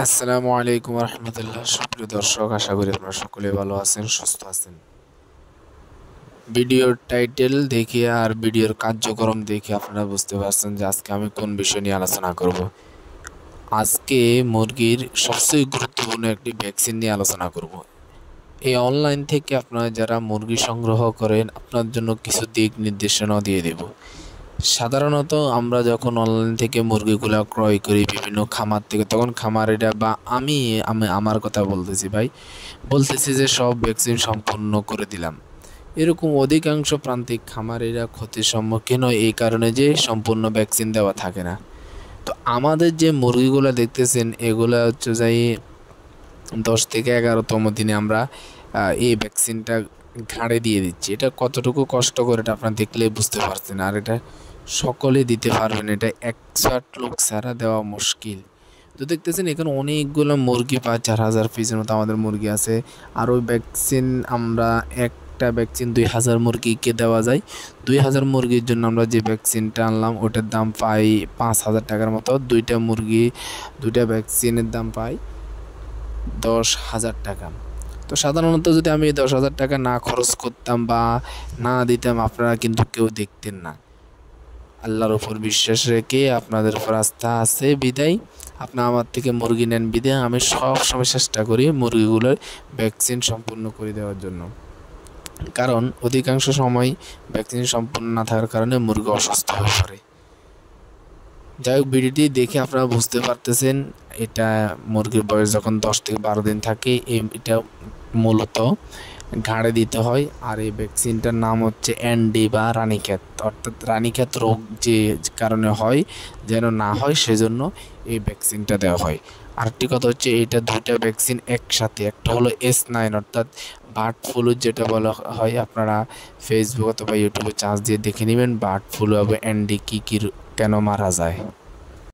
আসসালামু আলাইকুম রহমতুল্লাহ। সুপ্রিয় দর্শক, আশা করি আপনারা সকলে ভালো আছেন, সুস্থ আছেন। ভিডিওর টাইটেল দেখে আর ভিডিওর কার্যক্রম দেখে আপনারা বুঝতে পারছেন যে আজকে আমি কোন বিষয় নিয়ে আলোচনা করব। আজকে মুরগির সবচেয়ে গুরুত্বপূর্ণ একটি ভ্যাকসিন নিয়ে আলোচনা করব। এই অনলাইন থেকে আপনারা যারা মুরগি সংগ্রহ করেন, আপনার জন্য কিছু দিক নির্দেশনা দিয়ে দেব। সাধারণত আমরা যখন অনলাইন থেকে মুরগিগুলো ক্রয় করি বিভিন্ন খামার থেকে, তখন খামারিরা বা আমি আমি আমার কথা বলতেছি ভাই, বলতেছি যে সব ভ্যাকসিন সম্পূর্ণ করে দিলাম। এরকম অধিকাংশ প্রান্তিক খামারিরা ক্ষতির সম্মুখীন হয় এই কারণে যে সম্পূর্ণ ভ্যাকসিন দেওয়া থাকে না। তো আমাদের যে মুরগিগুলো দেখতেছেন, এগুলো হচ্ছে যাই 10 থেকে 11তম দিনে আমরা এই ভ্যাকসিনটা ঘাড়ে দিয়ে দিচ্ছি। এটা কতটুকু কষ্ট করে এটা আপনারা দেখলেই বুঝতে পারছেন। আর এটা সকলে দিতে পারবেন, এটা এক্সপার্ট লোক ছাড়া দেওয়া মুশকিল। তো দেখতেছেন এখানে অনেকগুলো মুরগি, 4,000 পিসের মতো আমাদের মুরগি আছে। আর ওই ভ্যাকসিন আমরা একটা ভ্যাকসিন 2,000 মুরগিকে দেওয়া যায়। 2,000 মুরগির জন্য আমরা যে ভ্যাকসিনটা আনলাম ওটার দাম পাই 5,000 টাকার মতো। দুইটা ভ্যাকসিনের দাম পাই 10,000 টাকা। তো সাধারণত যদি আমি 10,000 টাকা না খরচ করতাম বা না দিতাম, আপনারা কিন্তু কেউ দেখতেন না। আল্লাহর উপর বিশ্বাস রেখে, আপনাদের উপর আস্থা আছে বিদায় আপনারা আমার থেকে মুরগি নেন বিদায় আমি সব সময় চেষ্টা করি মুরগিগুলোর ভ্যাকসিন সম্পূর্ণ করে দেওয়ার জন্য। কারণ অধিকাংশ সময় ভ্যাকসিন সম্পূর্ণ না থাকার কারণে মুরগি অসুস্থ হয়ে পড়ে। যাই হোক, ভিডিওটি দেখে আপনারা বুঝতে পারতেছেন এটা মুরগির বয়স যখন 10 থেকে 12 দিন থাকে এটা মূলত ঘাড়ে দিতে হয়। আর এই ভ্যাকসিনটার নাম হচ্ছে এনডি বা রানীক্ষেত, অর্থাৎ রানীক্ষেত রোগ যে কারণে হয় যেন না হয় সেজন্য এই ভ্যাকসিনটা দেওয়া হয়। আরেকটি কথা হচ্ছে এটা দুইটা ভ্যাকসিন একসাথে, একটা হলো S9 অর্থাৎ বার্ড ফ্লু যেটা বলা হয়, আপনারা ফেসবুক অথবা ইউটিউবে চার্জ দিয়ে দেখে নেবেন বার্ড ফ্লু এবং এনডি কী কী কেন মারা যায়।